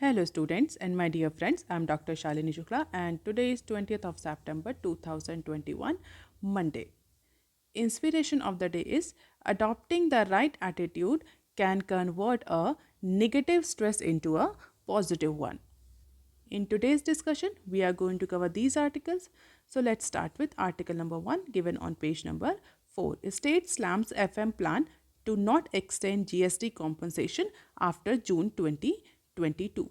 Hello students and my dear friends, I am Dr. Shalini Shukla and today is 20th of September 2021, Monday. Inspiration of the day is adopting the right attitude can convert a negative stress into a positive one. In today's discussion, we are going to cover these articles. So let's start with article number 1 given on page number 4. State slams FM plan to not extend GST compensation after June 2022.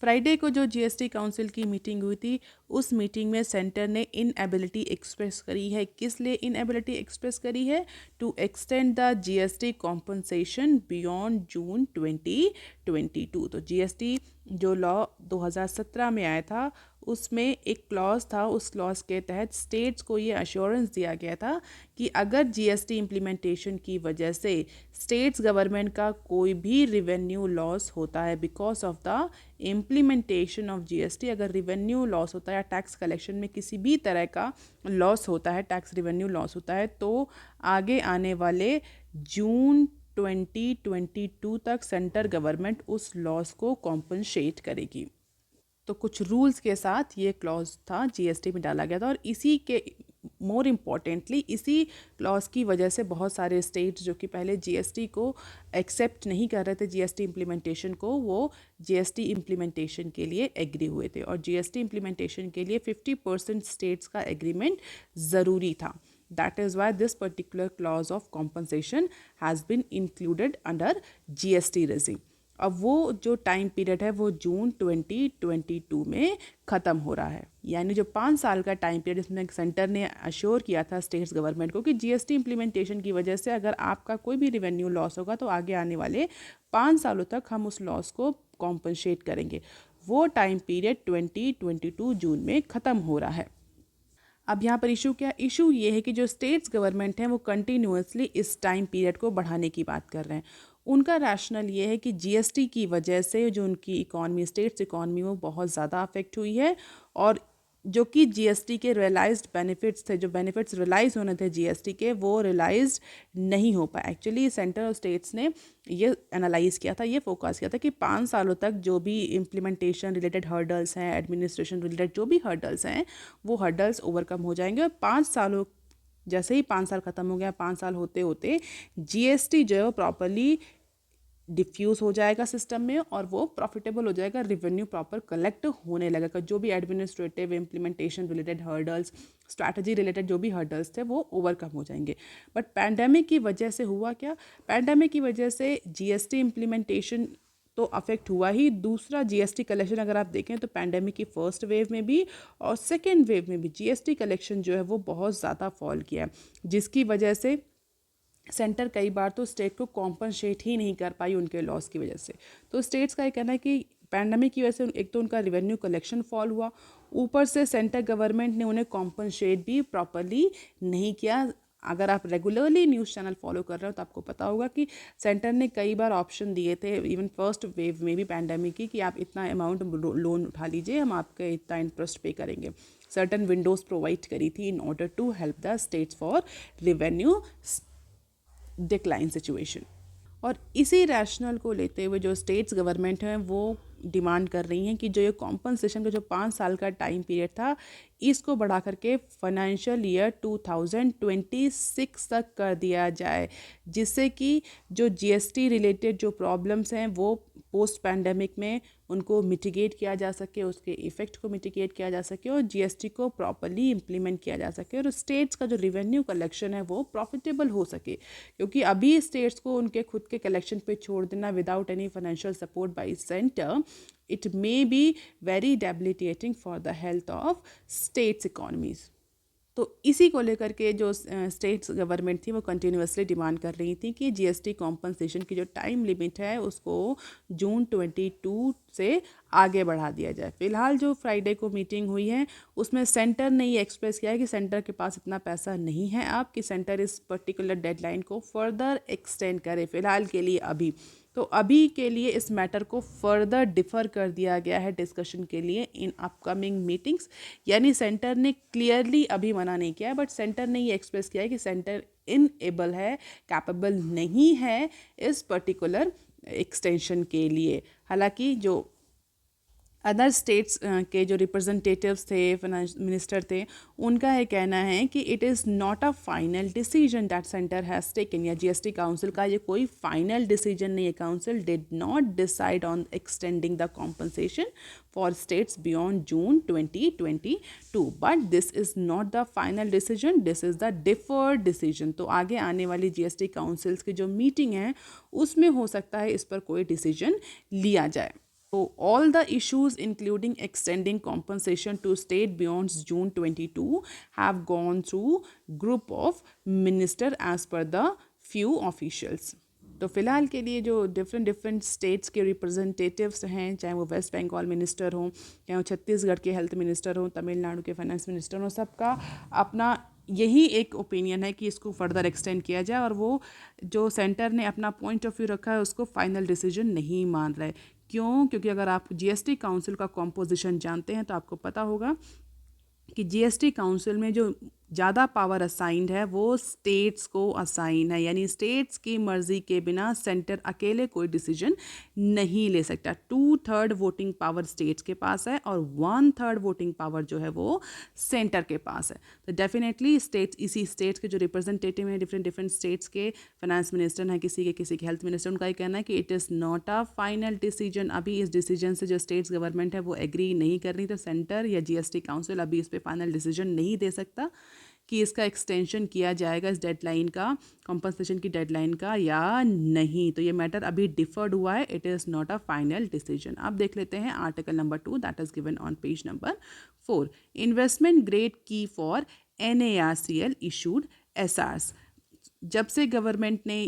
Friday को जो GST council की meeting हुई थी उस meeting में centre ने inability express करी है। किस लिए इनएबिलिटी एक्सप्रेस करी है? To extend the GST compensation beyond June 2022। तो जीएसटी जो लॉ 2017 में आया था उसमें एक क्लॉज था, उस क्लॉज के तहत स्टेट्स को ये अश्योरेंस दिया गया था कि अगर जीएसटी इम्प्लीमेंटेशन की वजह से स्टेट्स गवर्नमेंट का कोई भी रिवेन्यू लॉस होता है because of the implementation of GST, अगर रिवेन्यू लॉस होता है या टैक्स कलेक्शन में किसी भी तरह का लॉस होता है, टैक्स रिवेन्यू लॉस होता है, तो आगे आने वाले जून 2022 तक सेंट्रल गवर्नमेंट उस लॉस को कॉम्पनसेट करेगी। तो कुछ रूल्स के साथ ये क्लॉज था जीएसटी में डाला गया था और इसी के मोर इम्पॉर्टेंटली इसी क्लॉज की वजह से बहुत सारे स्टेट्स जो कि पहले जीएसटी को एक्सेप्ट नहीं कर रहे थे, जीएसटी इम्प्लीमेंटेशन को, वो जीएसटी इम्प्लीमेंटेशन के लिए एग्री हुए थे और जीएसटी इम्प्लीमेंटेशन के लिए 50% स्टेट्स का एग्रीमेंट ज़रूरी था। That is why this particular clause of compensation has been included under GST regime. अब वो जो टाइम पीरियड है वो जून 2022 में ख़त्म हो रहा है, यानी जो 5 साल का टाइम पीरियड इसमें सेंटर ने अश्योर किया था स्टेट्स गवर्नमेंट को कि जीएसटी इम्प्लीमेंटेशन की वजह से अगर आपका कोई भी रिवेन्यू लॉस होगा तो आगे आने वाले 5 सालों तक हम उस लॉस को कॉम्पनसेट करेंगे। वो टाइम पीरियड 2022 जून में ख़त्म हो रहा है। अब यहाँ पर इशू ये है कि जो स्टेट्स गवर्नमेंट हैं वो कंटिन्यूसली इस टाइम पीरियड को बढ़ाने की बात कर रहे हैं। उनका रैशनल ये है कि जीएसटी की वजह से जो उनकी इकॉनमी, स्टेट्स इकॉनमी, वो बहुत ज़्यादा अफेक्ट हुई है और जो कि जीएसटी के रियलाइज्ड बेनिफिट्स थे, जो बेनिफिट्स रियलाइज होने थे जीएसटी के, वो रियलाइज नहीं हो पाए। एक्चुअली सेंटर और स्टेट्स ने ये एनालाइज किया था, ये फोकस किया था कि 5 सालों तक जो भी इम्प्लीमेंटेशन रिलेटेड हर्डल्स हैं, एडमिनिस्ट्रेशन रिलेटेड जो भी हर्डल्स हैं, वो हर्डल्स ओवरकम हो जाएंगे और 5 सालों जैसे ही 5 साल ख़त्म हो गया, 5 साल होते होते जीएसटी जो है वो प्रॉपरली डिफ्यूज़ हो जाएगा सिस्टम में और वो प्रॉफिटेबल हो जाएगा, रिवेन्यू प्रॉपर कलेक्ट होने लगेगा। जो भी administrative implementation related hurdles, strategy related जो भी हर्डल्स थे वो ओवरकम हो जाएंगे। बट पैंडेमिक की वजह से हुआ क्या? पैंडेमिक की वजह से जीएसटी इम्प्लीमेंटेशन तो अफेक्ट हुआ ही, दूसरा जीएसटी कलेक्शन अगर आप देखें तो पैंडेमिक की फर्स्ट वेव में भी और सेकेंड वेव में भी जीएसटी कलेक्शन जो है वो बहुत ज़्यादा फॉल किया है, जिसकी वजह से सेंटर कई बार तो स्टेट को कॉम्पनसेट ही नहीं कर पाई उनके लॉस की वजह से। तो स्टेट्स का ये कहना है कि पैंडमिक की वजह से एक तो उनका रिवेन्यू कलेक्शन फॉल हुआ, ऊपर से सेंटर गवर्नमेंट ने उन्हें कॉम्पनसेट भी प्रॉपरली नहीं किया। अगर आप रेगुलरली न्यूज़ चैनल फॉलो कर रहे हो तो आपको पता होगा कि सेंटर ने कई बार ऑप्शन दिए थे, इवन फर्स्ट वेव में भी पैंडमिक की, कि आप इतना अमाउंट लोन उठा लीजिए, हम आपके इतना इंटरेस्ट पे करेंगे। सर्टन विंडोज़ प्रोवाइड करी थी in order to help the states for revenue decline situation. और इसी रैशनल को लेते हुए जो स्टेट्स गवर्नमेंट हैं वो डिमांड कर रही हैं कि जो ये कॉम्पनसेशन का जो 5 साल का टाइम पीरियड था इसको बढ़ा करके फाइनेंशियल ईयर 2026 तक कर दिया जाए, जिससे कि जो जीएसटी रिलेटेड जो प्रॉब्लम्स हैं वो पोस्ट पैंडेमिक में उनको मिटिगेट किया जा सके, उसके इफ़ेक्ट को मिटिगेट किया जा सके और जीएसटी को प्रॉपरली इम्प्लीमेंट किया जा सके और स्टेट्स का जो रिवेन्यू कलेक्शन है वो प्रॉफिटेबल हो सके। क्योंकि अभी स्टेट्स को उनके खुद के कलेक्शन पे छोड़ देना without any financial support bye centre, it may be very debilitating for the health of states economies। तो इसी को लेकर के जो स्टेट्स गवर्नमेंट थी वो कंटिन्यूसली डिमांड कर रही थी कि जीएसटी कॉम्पनसेशन की जो टाइम लिमिट है उसको जून 22 से आगे बढ़ा दिया जाए। फिलहाल जो फ्राइडे को मीटिंग हुई है उसमें सेंटर ने ये एक्सप्रेस किया है कि सेंटर के पास इतना पैसा नहीं है आप कि सेंटर इस पर्टिकुलर डेडलाइन को फर्दर एक्सटेंड करे फिलहाल के लिए अभी। तो अभी के लिए इस मैटर को फर्दर डिफ़र कर दिया गया है डिस्कशन के लिए इन अपकमिंग मीटिंग्स। यानी सेंटर ने क्लियरली अभी मना नहीं किया है, बट सेंटर ने ये एक्सप्रेस किया है कि सेंटर इनएबल है, कैपेबल नहीं है इस पर्टिकुलर एक्सटेंशन के लिए। हालांकि जो अदर स्टेट्स के जो रिप्रेजेंटेटिव्स थे, फाइनेंस मिनिस्टर थे, उनका ये कहना है कि it is not a final decision that centre has taken, या जीएसटी काउंसिल का ये कोई फाइनल डिसीजन नहीं है. Council did not decide on extending the compensation for states beyond June 2022, but this is not the final decision, this is the deferred decision. तो आगे आने वाली जीएसटी काउंसिल्स की जो मीटिंग है उसमें हो सकता है इस पर कोई डिसीजन लिया जाए. So all the issues including extending compensation to state beyond June 22 have gone through group of minister as per the few officials. तो फिलहाल के लिए जो डिफरेंट स्टेट्स के रिप्रेजेंटेटिव्स हैं, चाहे वो वेस्ट बंगाल मिनिस्टर हों, चाहे वो छत्तीसगढ़ के हेल्थ मिनिस्टर हों, तमिलनाडु के फाइनेंस मिनिस्टर हों, सबका अपना यही एक ओपिनियन है कि इसको फर्दर एक्सटेंड किया जाए, और वो जो सेंटर ने अपना पॉइंट ऑफ व्यू रखा है उसको फाइनल डिसीजन नहीं मान रहे. क्यों? क्योंकि अगर आप जीएसटी काउंसिल का कॉम्पोजिशन जानते हैं तो आपको पता होगा कि जीएसटी काउंसिल में जो ज़्यादा पावर असाइंड है वो स्टेट्स को असाइन है, यानी स्टेट्स की मर्ज़ी के बिना सेंटर अकेले कोई डिसीजन नहीं ले सकता. 2/3 वोटिंग पावर स्टेट्स के पास है और 1/3 वोटिंग पावर जो है वो सेंटर के पास है. तो डेफिनेटली स्टेट्स, इसी स्टेट्स के जो रिप्रेजेंटेटिव हैं, डिफरेंट स्टेट्स के फाइनेंस मिनिस्टर हैं, किसी के हेल्थ मिनिस्टर, उनका ये कहना है कि it is not a final decision. अभी इस डिसीजन से जो स्टेट्स गवर्नमेंट है वो एग्री नहीं कर रही, तो सेंटर या जीएसटी काउंसिल अभी इस पर फाइनल डिसीजन नहीं दे सकता कि इसका एक्सटेंशन किया जाएगा इस डेडलाइन का, कॉम्पनसेशन की डेडलाइन का, या नहीं. तो ये मैटर अभी डिफर्ड हुआ है, it is not a final decision. अब देख लेते हैं article number 2 that is given on page number 4. Investment grade की फॉर NARCL इशूड SRs. जब से गवर्नमेंट ने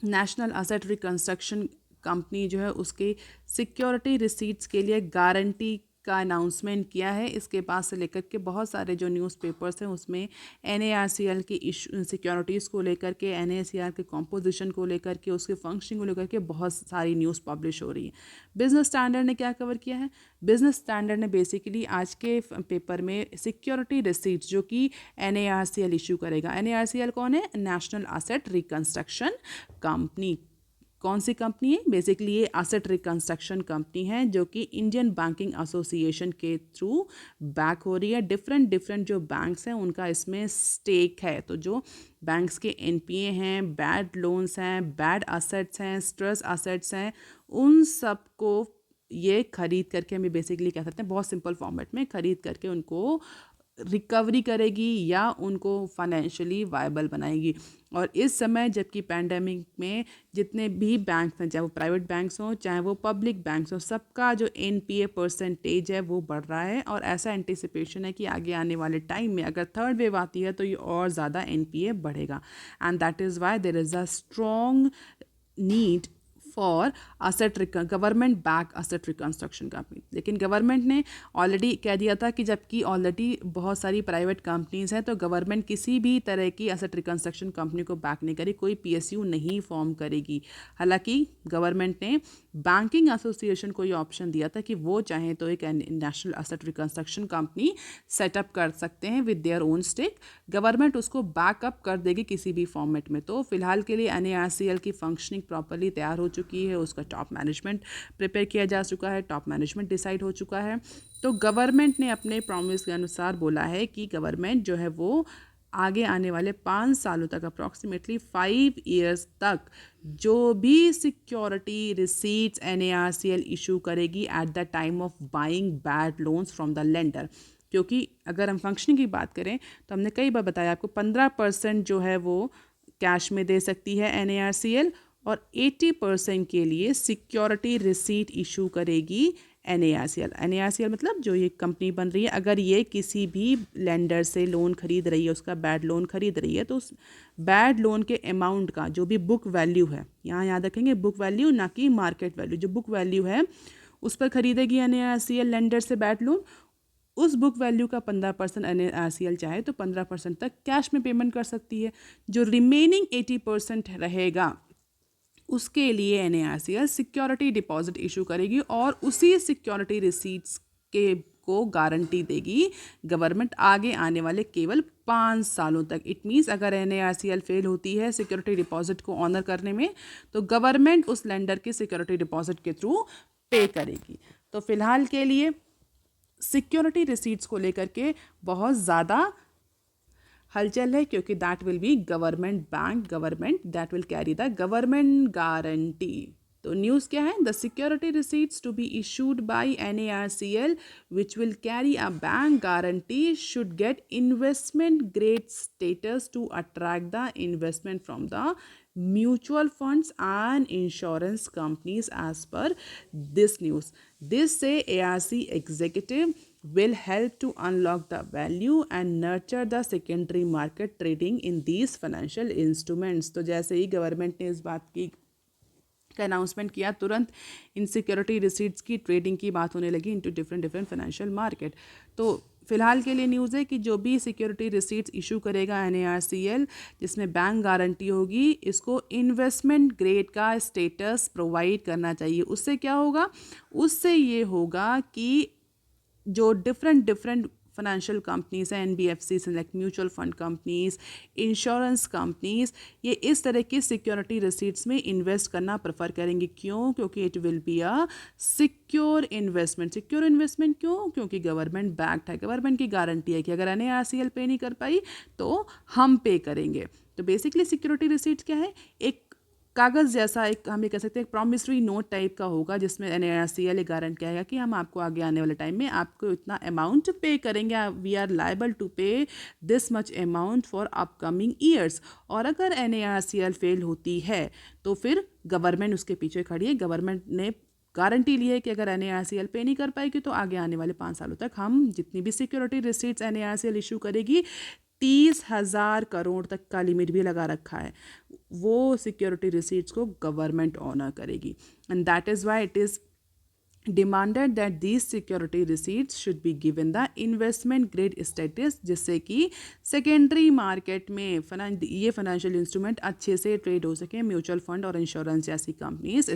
नेशनल असेट रिकंस्ट्रक्शन कंपनी जो है उसके सिक्योरिटी रिसीट्स के लिए गारंटी का अनाउंसमेंट किया है, इसके पास से लेकर के बहुत सारे जो न्यूज़पेपर्स हैं उसमें NARCL की इशू सिक्योरिटीज़ को लेकर के, NARCL के कॉम्पोजिशन को लेकर के, उसके फंक्शनिंग को लेकर के बहुत सारी न्यूज़ पब्लिश हो रही है. बिजनेस स्टैंडर्ड ने क्या कवर किया है? बिजनेस स्टैंडर्ड ने बेसिकली आज के पेपर में सिक्योरिटी रिसीट्स जो कि NARCL इशू करेगा. NARCL कौन है? National asset reconstruction company. कौन सी कंपनी है? बेसिकली ये असेट रिकंस्ट्रक्शन कंपनी है जो कि इंडियन बैंकिंग एसोसिएशन के थ्रू बैक हो रही है. डिफरेंट जो बैंक्स हैं उनका इसमें स्टेक है. तो जो बैंक्स के NPA हैं, बैड लोन्स हैं, बैड असेट्स हैं, स्ट्रेस असेट्स हैं, उन सब को ये खरीद करके, हमें बेसिकली कह सकते हैं बहुत सिंपल फॉर्मेट में, खरीद करके उनको रिकवरी करेगी या उनको फाइनेंशियली वायबल बनाएगी. और इस समय जबकि पैंडेमिक में जितने भी बैंक्स हैं, चाहे वो प्राइवेट बैंक्स हों चाहे वो पब्लिक बैंक्स हों, सबका जो NPA परसेंटेज है वो बढ़ रहा है. और ऐसा एंटिसिपेशन है कि आगे आने वाले टाइम में अगर थर्ड वेव आती है तो ये और ज़्यादा NPA बढ़ेगा. And that is why there is a strong need for government back asset reconstruction company. लेकिन गवर्नमेंट ने ऑलरेडी कह दिया था कि जबकि ऑलरेडी बहुत सारी प्राइवेट कंपनीज हैं तो गवर्नमेंट किसी भी तरह की असेट रिकंस्ट्रक्शन कंपनी को बैक नहीं करेगी, कोई PSU नहीं फॉर्म करेगी. हालांकि गवर्नमेंट ने बैंकिंग एसोसिएशन को ये ऑप्शन दिया था कि वो चाहें तो एक national asset reconstruction company setup कर सकते हैं with their own stake. Government उसको बैकअप कर देगी किसी भी फॉर्मेट में. तो फिलहाल के लिए NARCL की फंक्शनिंग प्रॉपरली तैयार हो चुकी है, उसका टॉप मैनेजमेंट प्रिपेयर किया जा चुका है, टॉप मैनेजमेंट डिसाइड हो चुका है. तो गवर्नमेंट ने अपने प्रॉमिस के अनुसार बोला है कि गवर्नमेंट जो है वो आगे आने वाले 5 सालों तक, अप्रॉक्सीमेटली 5 ईयर्स तक, जो भी सिक्योरिटी रिसीट्स NARCL इशू करेगी at the time of buying bad loans from the lender. क्योंकि अगर हम फंक्शनिंग की बात करें तो हमने कई बार बताया आपको 15% जो है वो कैश में दे सकती है NARCL और 80% के लिए सिक्योरिटी रिसीट इशू करेगी NARCL मतलब जो ये कंपनी बन रही है, अगर ये किसी भी लेंडर से लोन खरीद रही है, उसका बैड लोन खरीद रही है, तो उस बैड लोन के अमाउंट का जो भी बुक वैल्यू है, यहाँ याद रखेंगे बुक वैल्यू ना कि मार्केट वैल्यू, जो बुक वैल्यू है उस पर खरीदेगी NARCL लेंडर से बैड लोन. उस बुक वैल्यू का 15% NARCL चाहे तो 15% तक कैश में पेमेंट कर सकती है. जो रिमेनिंग 80% रहेगा उसके लिए NARCL सिक्योरिटी डिपॉजिट इशू करेगी और उसी सिक्योरिटी रिसीट्स के को गारंटी देगी गवर्नमेंट आगे आने वाले केवल 5 सालों तक. इट मीन्स अगर NARCL फेल होती है सिक्योरिटी डिपॉजिट को ऑनर करने में तो गवर्नमेंट उस लेंडर के सिक्योरिटी डिपॉजिट के थ्रू पे करेगी. तो फिलहाल के लिए सिक्योरिटी रिसीट्स को लेकर के बहुत ज़्यादा हलचल है, क्योंकि that will be government bank, government that will carry the government guarantee. तो न्यूज़ क्या है? The security receipts to be issued by NARCL which will carry a bank guarantee should get investment grade status to attract the investment from the mutual funds and insurance companies as per this news. This say ARC executive will help to unlock the value and nurture the secondary market trading in these financial instruments. तो जैसे ही government ने इस बात की announcement किया, तुरंत इन security receipts की trading की बात होने लगी इनटू डिफरेंट फाइनेंशियल मार्केट। तो फिलहाल के लिए न्यूज़ है कि जो भी सिक्योरिटी रिसीट्स इशू करेगा NARCL, जिसमें बैंक गारंटी होगी, इसको इन्वेस्टमेंट ग्रेड का स्टेटस प्रोवाइड करना चाहिए। उससे क्या होगा? उससे ये होगा कि जो डिफरेंट फाइनेंशियल कंपनीज हैं, NBFC like mutual fund companies, insurance companies, ये इस तरह की सिक्योरिटी रिसीट्स में इन्वेस्ट करना प्रेफर करेंगे। क्यों? क्योंकि it will be a secure investment. Secure investment क्यों? क्योंकि गवर्नमेंट बैक्ड है, गवर्नमेंट की गारंटी है कि अगर NARCL पे नहीं कर पाई तो हम पे करेंगे। तो बेसिकली सिक्योरिटी रिसीट्स क्या है? एक कागज़ जैसा, एक हम ये कह सकते हैं एक प्रॉमिसरी नोट टाइप का होगा, जिसमें NARCL गारंट कहेगा कि हम आपको आगे आने वाले टाइम में आपको इतना अमाउंट पे करेंगे, वी आर लायबल टू पे this much amount for upcoming years. और अगर NARCL फेल होती है तो फिर गवर्नमेंट उसके पीछे खड़ी है। गवर्नमेंट ने गारंटी ली है कि अगर NARCL पे नहीं कर पाएगी तो आगे आने वाले 5 सालों तक हम जितनी भी सिक्योरिटी रिसीट्स NARCL इशू करेगी, 30,000 करोड़ तक का लिमिट भी लगा रखा है, वो सिक्योरिटी रिसीट्स को गवर्नमेंट ऑनर करेगी। And that is why it is demanded that these security receipts should be given the investment grade status, जिससे कि सेकेंडरी मार्केट में ये फाइनेंशियल इंस्ट्रूमेंट अच्छे से ट्रेड हो सके, म्यूचुअल फंड और इंश्योरेंस जैसी कंपनीज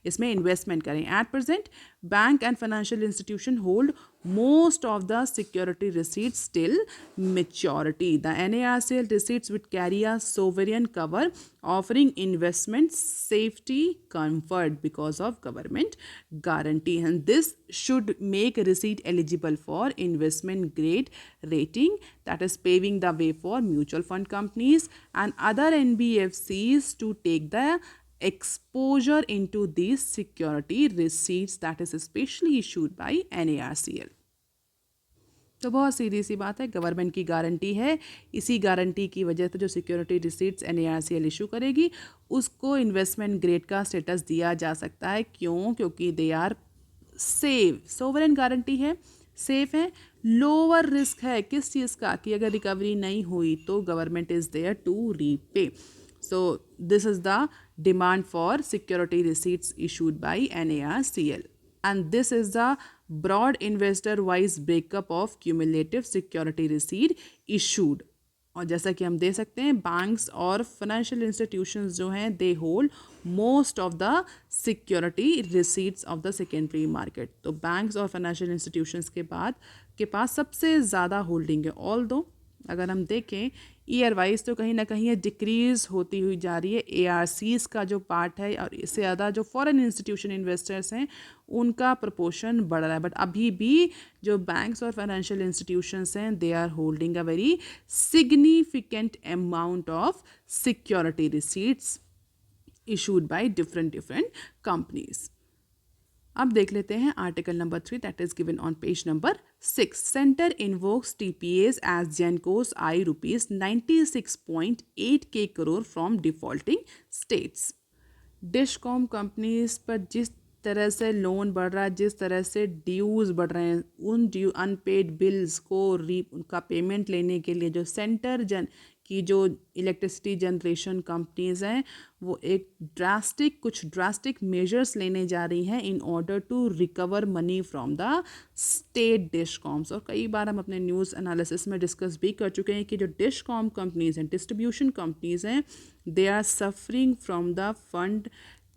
इसमें इन्वेस्टमेंट करें। At present bank and financial institution hold most of the security receipts till maturity. The NARCL receipts would carry a sovereign cover offering investment safety comfort because of government guarantee, and this should make a receipt eligible for investment grade rating, that is paving the way for mutual fund companies and other NBFCs to take the exposure into these security receipts that is especially issued by NARCL. तो बहुत सीधी सी बात है, government की guarantee है, इसी guarantee की वजह से जो सिक्योरिटी रिसीट्स NARCL इशू करेगी उसको इन्वेस्टमेंट ग्रेड का स्टेटस दिया जा सकता है। क्यों? क्योंकि they are safe, sovereign guarantee है, सेफ है, लोअर रिस्क है। किस चीज़ का? कि अगर रिकवरी नहीं हुई तो government is there to repay. So this is the demand for security receipts issued by NARCL, and this is the broad investor wise breakup of cumulative security receipt issued. और जैसा कि हम दे सकते हैं, बैंक्स और फाइनेंशियल इंस्टीट्यूशंस जो हैं they hold most of the security receipts of the secondary market. तो बैंक्स और फाइनेंशियल इंस्टीट्यूशंस के पास सबसे ज़्यादा होल्डिंग है। ऑल दो अगर हम देखें ईयर वाइज तो कहीं ना कहीं ये डिक्रीज होती हुई जा रही है। ARCs का जो पार्ट है और इससे ज़्यादा जो फॉरेन इंस्टीट्यूशन इन्वेस्टर्स हैं उनका प्रपोर्शन बढ़ रहा है, बट अभी भी जो बैंक्स और फाइनेंशियल इंस्टीट्यूशंस हैं they are holding a very significant amount of security receipts issued by different companies. अब देख लेते हैं article number 3 that is given on page number 6। Centre invokes TPAs as gencos eye ₹96.8K crore from defaulting states. Discom companies पर जिस तरह से loan बढ़ रहा है, जिस तरह से ड्यूज़ बढ़ रहे हैं, उन अनपेड बिल्स को उनका पेमेंट लेने के लिए जो सेंटर की जो इलेक्ट्रिसिटी जनरेशन कंपनीज हैं वो कुछ ड्रास्टिक मेजर्स लेने जा रही हैं in order to recover money from the state discoms. और कई बार हम अपने न्यूज़ एनालिसिस में डिस्कस भी कर चुके हैं कि जो डिस्कॉम कंपनीज हैं, डिस्ट्रीब्यूशन कंपनीज हैं, they are suffering from the fund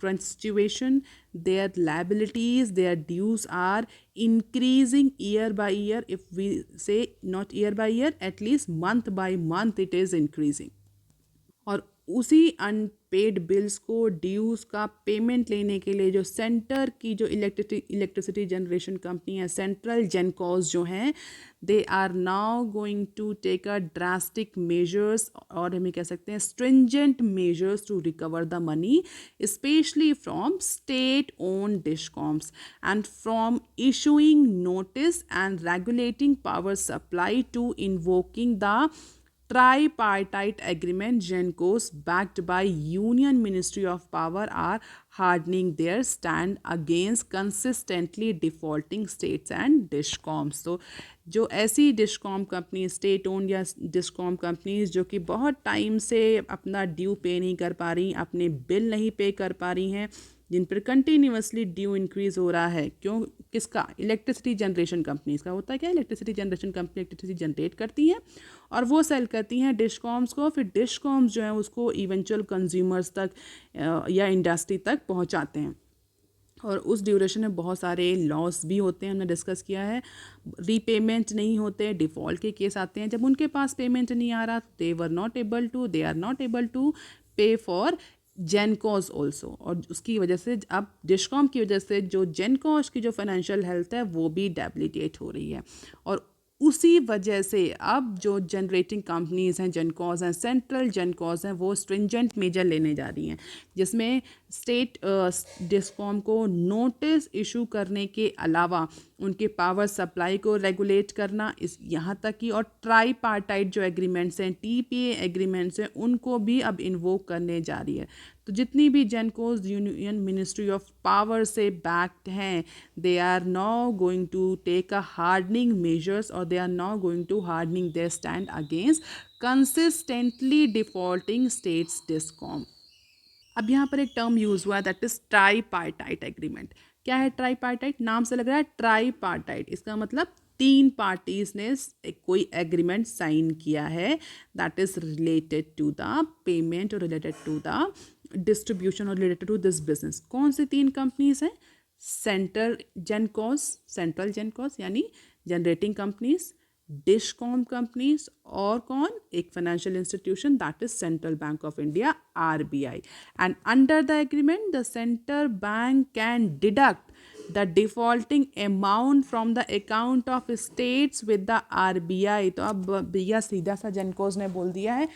constitution, their liabilities, their dues are increasing year by year. If we say not year by year, at least month by month it is increasing. और उसी unpaid bills को ड्यूज़ का payment लेने के लिए जो centre की जो इलेक्ट्रिसिटी जनरेशन कंपनी है, सेंट्रल जेनकॉस जो हैं, they are now going to take a drastic measures, और हमें कह सकते हैं stringent measures to recover the money, specially from state own discoms and from issuing notice and regulating power supply to invoking the tripartite agreement. GenCos backed by Union Ministry of Power are hardening their stand against consistently defaulting states and discoms. So जो ऐसी discom company, state own या discom companies जो कि बहुत time से अपना due पे नहीं कर पा रही, अपने बिल नहीं पे कर पा रही हैं, जिन पर कंटिन्यूसली ड्यू इंक्रीज हो रहा है, क्यों, किसका, इलेक्ट्रिसिटी जनरेशन कंपनीज का। होता है क्या, electricity generation company electricity generate करती हैं और वो सेल करती हैं डिस्कॉम्स को, फिर डिस्कॉम्स जो है उसको इवेंचुअल कंज्यूमर्स तक या इंडस्ट्री तक पहुंचाते हैं, और उस ड्यूरेशन में बहुत सारे लॉस भी होते हैं, हमने डिस्कस किया है। रीपेमेंट नहीं होते, डिफ़ॉल्ट के केस आते हैं, जब उनके पास पेमेंट नहीं आ रहा, they are not able to pay for gencos also, और उसकी वजह से अब डिस्कॉम की वजह से जो जेनकॉस की जो फाइनेंशियल हेल्थ है वो भी डेबिलिटेट हो रही है, और उसी वजह से अब जो जनरेटिंग कंपनीज हैं, जेनकॉस हैं, सेंट्रल जेनकॉस हैं, वो स्ट्रिंजेंट मेजर लेने जा रही हैं, जिसमें स्टेट डिस्कॉम को नोटिस इशू करने के अलावा उनके पावर सप्लाई को रेगुलेट करना, इस यहाँ तक कि, और ट्राईपार्टाइट जो एग्रीमेंट्स हैं, टीपीए एग्रीमेंट्स हैं, उनको भी अब इन्वोक करने जा रही है। तो जितनी भी gencos union ministry of power से बैक्ड हैं, they are now going to take a hardening measures, और they are now going to hardening their stand against consistently defaulting states discom. अब यहाँ पर एक टर्म यूज़ हुआ है, दैट इज ट्राईपार्टाइट एग्रीमेंट। क्या है ट्राईपार्टाइट? नाम से लग रहा है ट्राईपार्टाइट, इसका मतलब तीन पार्टीज ने कोई एग्रीमेंट साइन किया है, that is related to the payment और रिलेटेड टू द डिस्ट्रीब्यूशन और रिलेटेड टू दिस बिजनेस। कौन सी तीन कंपनीज हैं? सेंट्रल जेनकॉस यानी जनरेटिंग कंपनीज, डिस्कॉम कंपनीज, और कौन, एक financial institution, that is central bank of India, RBI। And under the agreement the central bank can deduct the defaulting amount from the account of states with the RBI। तो अब भैया सीधा सा gencos ने बोल दिया है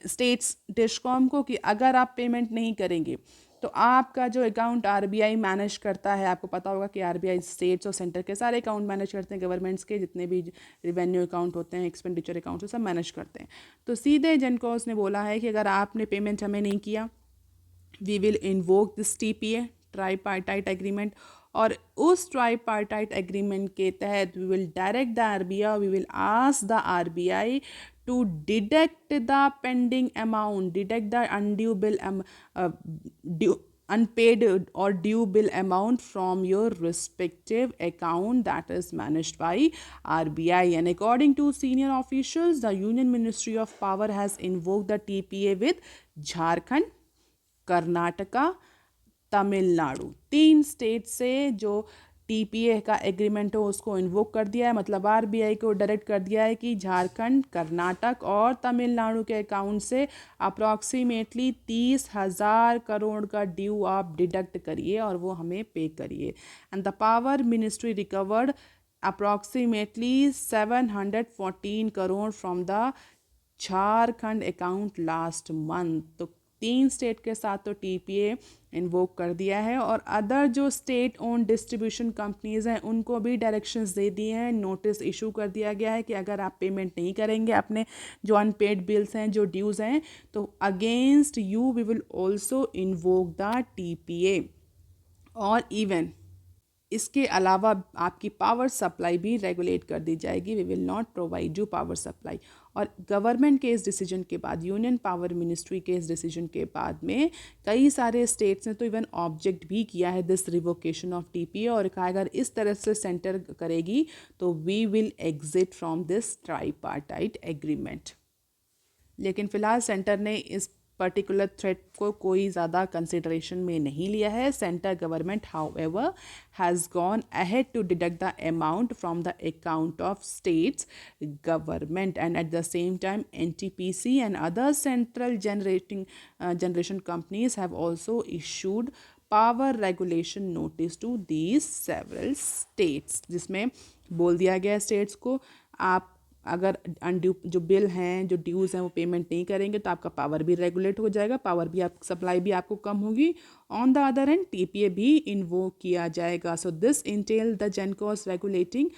स्टेट्स डिस्कॉम को कि अगर आप पेमेंट नहीं करेंगे तो आपका जो अकाउंट RBI मैनेज करता है, आपको पता होगा कि RBI स्टेट्स और सेंटर के सारे अकाउंट मैनेज करते हैं, गवर्नमेंट्स के जितने भी रिवेन्यू अकाउंट होते हैं, एक्सपेंडिचर अकाउंट, सब मैनेज करते हैं। तो सीधे जेनकोस ने बोला है कि अगर आपने पेमेंट हमें नहीं किया, we will invoke this TPA, tripartite agreement, और उस ट्राईपार्टाइट एग्रीमेंट के तहत we will direct the RBI, we will ask the RBI to deduct the pending amount, deduct the undue bill unpaid or due bill amount from your respective account that is managed by RBI। And according to senior officials, the Union Ministry of Power has invoked the TPA with Jharkhand, Karnataka, Tamil Nadu, तीन state से जो TPA का agreement हो उसको invoke कर दिया है। मतलब RBI को डायरेक्ट कर दिया है कि झारखंड, कर्नाटक और तमिलनाडु के अकाउंट से अप्रॉक्सीमेटली 30,000 करोड़ का ड्यू आप डिडक्ट करिए और वो हमें पे करिए। And the power ministry recovered approximately 714 crore from the Jharkhand account last month. तो तीन स्टेट के साथ तो TPA इन्वोक कर दिया है, और अदर जो स्टेट ओन डिस्ट्रीब्यूशन कंपनीज हैं उनको भी डायरेक्शंस दे दिए हैं, नोटिस इशू कर दिया गया है कि अगर आप पेमेंट नहीं करेंगे अपने जो अनपेड बिल्स हैं, जो ड्यूज़ हैं, तो against you we will also invoke the TPA। और इवन इसके अलावा आपकी पावर सप्लाई भी रेगुलेट कर दी जाएगी, we will not provide you power supply. और गवर्नमेंट के इस डिसीजन के बाद, यूनियन पावर मिनिस्ट्री के इस डिसीजन के बाद में कई सारे स्टेट्स ने तो इवन ऑब्जेक्ट भी किया है दिस रिवोकेशन ऑफ TPA, और कहा अगर इस तरह से सेंटर करेगी तो we will exit from this tripartite agreement. लेकिन फ़िलहाल सेंटर ने इस पर्टिकुलर थ्रेट को कोई ज़्यादा कंसिडरेशन में नहीं लिया है. Central government however has gone ahead to deduct the amount from the account of states government and at the same time NTPC and other central generation companies have also issued power regulation notice to these several states, जिसमें बोल दिया गया states को आप अगर undue जो bill हैं, जो ड्यूज़ हैं, वो पेमेंट नहीं करेंगे तो आपका पावर भी रेगुलेट हो जाएगा, पावर भी आप सप्लाई भी आपको कम होगी. On the other end TPA भी इन्वोक किया जाएगा. So this entail the gencos regulating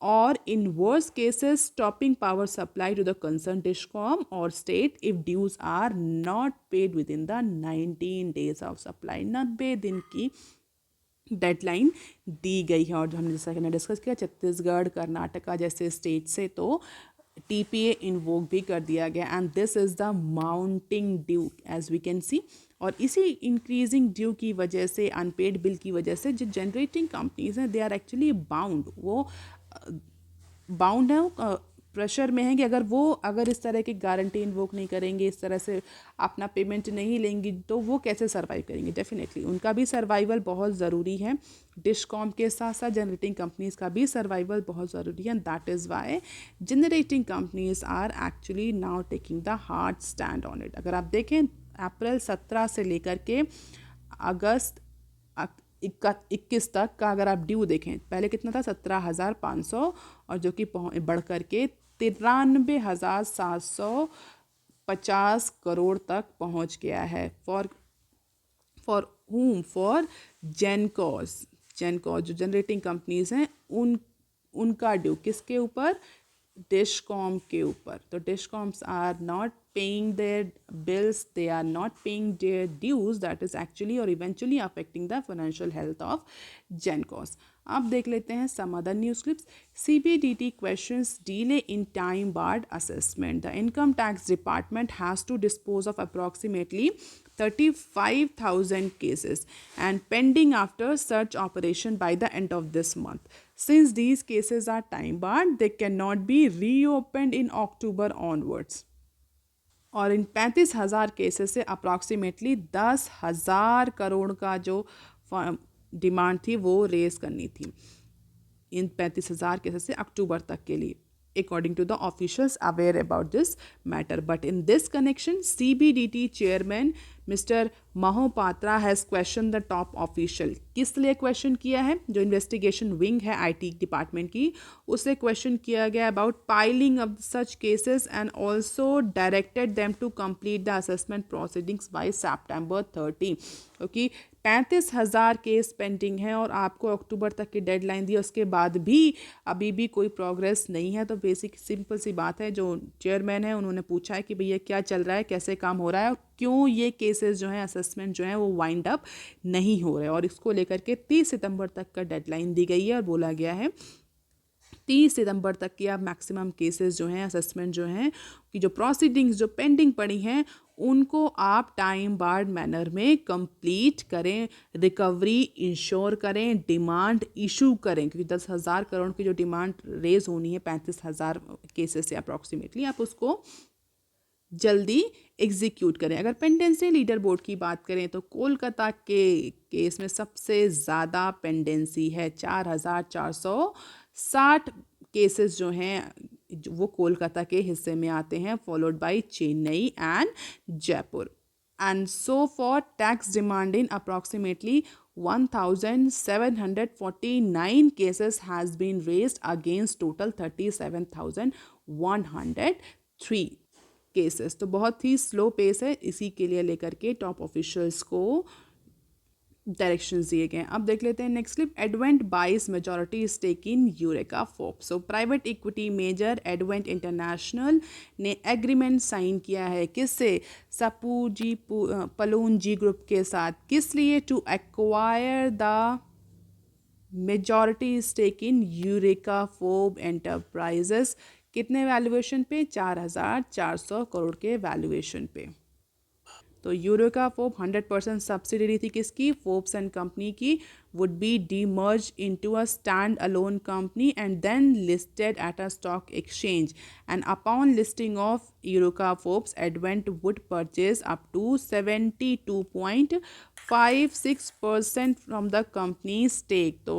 or in worst cases stopping power supply to the concerned DISCOM or state if dues are not paid within the 19 days of supply. 90 दिन की deadline दी गई है. और जो हमने जैसा कि डिस्कस किया छत्तीसगढ़ कर्नाटका जैसे स्टेट से तो TPA इन्वोक भी कर दिया गया. And this is the mounting due as we can see. और इसी इंक्रीजिंग ड्यू की वजह से, अनपेड बिल की वजह से जो जनरेटिंग कंपनीज हैं दे आर एक्चुअली बाउंड, वो बाउंड है, प्रेशर में है कि अगर इस तरह की गारंटी इन्वोक नहीं करेंगे, इस तरह से अपना पेमेंट नहीं लेंगी तो वो कैसे सर्वाइव करेंगे. डेफिनेटली उनका भी सर्वाइवल बहुत ज़रूरी है. डिस्कॉम के साथ साथ जनरेटिंग कंपनीज़ का भी सर्वाइवल बहुत ज़रूरी है. And that is why generating companies are actually now taking the hard stand on it. अगर आप देखें अप्रैल 17 से लेकर के अगस्त 21 तक का अगर आप ड्यू देखें, पहले कितना था 17,500 और जो कि बढ़ कर के 93,750 करोड़ तक पहुंच गया है. फॉर जेनकॉस जो जनरेटिंग कंपनीज हैं उनका ड्यू किसके ऊपर, डिस्कॉम के ऊपर. तो discoms are not paying their bills, they are not paying their dues, that is actually or eventually affecting the financial health of GenCos. अब देख लेते हैं some other news clips. CBDT questions delay in time barred assessment. The income tax department has to dispose of approximately 35,000 cases and pending after search operation by the end of this month. Since these cases are time barred, they cannot be reopened in October onwards. और इन 35,000 cases से approximately 10,000 crore का जो demand थी वो raise करनी थी इन 35,000 cases से अक्टूबर तक के लिए, according to the officials aware about this matter. But in this connection, CBDT chairman Mr. Mahopatra has questioned the top official. किस लिए क्वेश्चन किया है, जो इन्वेस्टिगेशन विंग है IT डिपार्टमेंट की, उसे क्वेश्चन किया गया about piling of such cases and also directed them to complete the assessment proceedings by September 30. क्योंकि 35,000 केस पेंडिंग है और आपको अक्टूबर तक की डेडलाइन दी, उसके बाद भी अभी भी कोई प्रोग्रेस नहीं है. तो बेसिक सिंपल सी बात है, जो चेयरमैन है उन्होंने पूछा है कि भैया क्या चल रहा है, कैसे काम हो रहा है, क्यों ये केसेस जो हैं असेसमेंट जो है वो वाइंड अप नहीं हो रहे. और इसको लेकर के 30 सितंबर तक का डेडलाइन दी गई है और बोला गया है 30 सितंबर तक की आप मैक्सिमम केसेस जो हैं असेसमेंट जो हैं कि जो प्रोसीडिंग्स जो पेंडिंग पड़ी हैं उनको आप टाइम बार्ड मैनर में कंप्लीट करें, रिकवरी इंश्योर करें, डिमांड इशू करें. क्योंकि 10,000 करोड़ की जो डिमांड रेज होनी है 35,000 केसेस से अप्रॉक्सीमेटली, आप उसको जल्दी एग्जीक्यूट करें. अगर पेंडेंसी लीडर बोर्ड की बात करें तो कोलकाता के केस में सबसे ज़्यादा पेंडेंसी है, 4,460 केसेस जो हैं वो कोलकाता के हिस्से में आते हैं, followed by Chennai and Jaipur. And so for tax demand in approximately 1,749 cases has been raised against total 37,103 cases. तो बहुत ही स्लो पेस है, इसी के लिए लेकर के टॉप ऑफिशियल्स को डायरेक्शंस दिए गए हैं. अब देख लेते हैं next clip. Advent buys majority stake in Eureka फोप. So private equity major Advent International ने एग्रीमेंट साइन किया है किससे, सपूजी पलूनजी ग्रुप के साथ. किस लिए, to acquire the majority stake in Eureka फोप एंटरप्राइजेस. कितने वैल्यूएशन पे, 4,400 करोड़ के वैल्यूएशन पे. तो यूरेका फोप 100% सब्सिडरी थी किसकी, फोर्ब्स एंड कंपनी की. would be demerged into a stand-alone company and then listed at a stock exchange. And upon listing of Eureka Forbes, Advent would purchase up to 72.56% from the company's stake. तो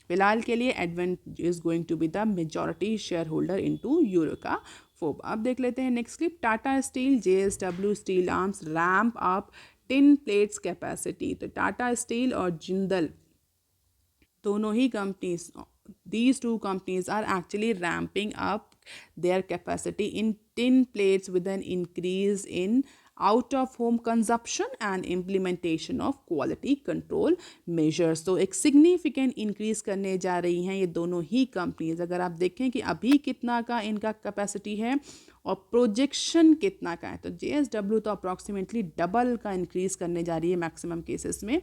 फिलहाल के लिए Advent is going to be the majority share holder into Eureka फोब. अब देख लेते हैं next clip. Tata steel JSW steel arms ramp up tin plates capacity. तो टाटा स्टील और जिंदल दोनों ही companies, these two companies are actually ramping up their capacity in tin plates with an increase in out of home consumption and implementation of quality control measures. तो एक significant increase करने जा रही हैं ये दोनों ही कंपनीज. अगर आप देखें कि अभी कितना का इनका कैपेसिटी है और प्रोजेक्शन कितना का है, तो JSW तो अप्रॉक्सीमेटली डबल का इंक्रीज करने जा रही है मैक्सिमम केसेस में.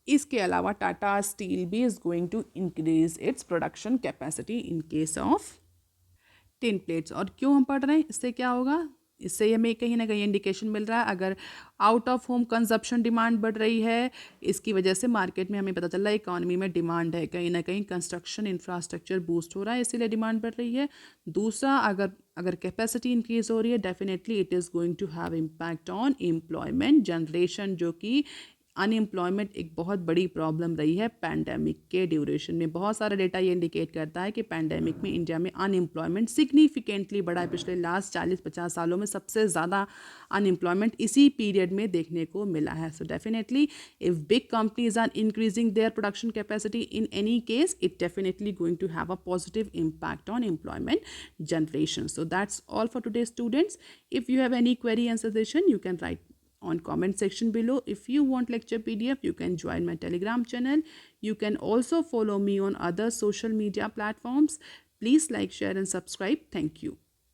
इसके अलावा टाटा स्टील भी is going to increase its production capacity in case of tin plates. और क्यों हम पढ़ रहे हैं, इससे क्या होगा, इससे हमें कहीं ना कहीं इंडिकेशन मिल रहा है अगर out of home consumption demand बढ़ रही है, इसकी वजह से मार्केट में हमें पता चल रहा है इकोनॉमी में डिमांड है, कहीं ना कहीं कंस्ट्रक्शन इंफ्रास्ट्रक्चर बूस्ट हो रहा है, इसीलिए डिमांड बढ़ रही है. दूसरा, अगर कैपेसिटी इंक्रीज हो रही है, definitely it is going to have impact on employment generation, जो कि अनएम्प्लॉयमेंट एक बहुत बड़ी प्रॉब्लम रही है पैंडेमिक के ड्यूरेशन में. बहुत सारा डेटा ये इंडिकेट करता है कि पैंडेमिक में इंडिया में अनएम्प्लॉयमेंट सिग्निफिकेंटली बढ़ा है. पिछले लास्ट 40-50 सालों में सबसे ज़्यादा अनएम्प्लॉयमेंट इसी पीरियड में देखने को मिला है. So definitely if big companies are increasing their production capacity in any case, it definitely going to have a positive impact on employment generation. So that's all for today, students. If you have any query and suggestion, you can write on comment section below. If you want lecture PDF, you can join my Telegram channel. You can also follow me on other social media platforms. Please like, share and subscribe. Thank you.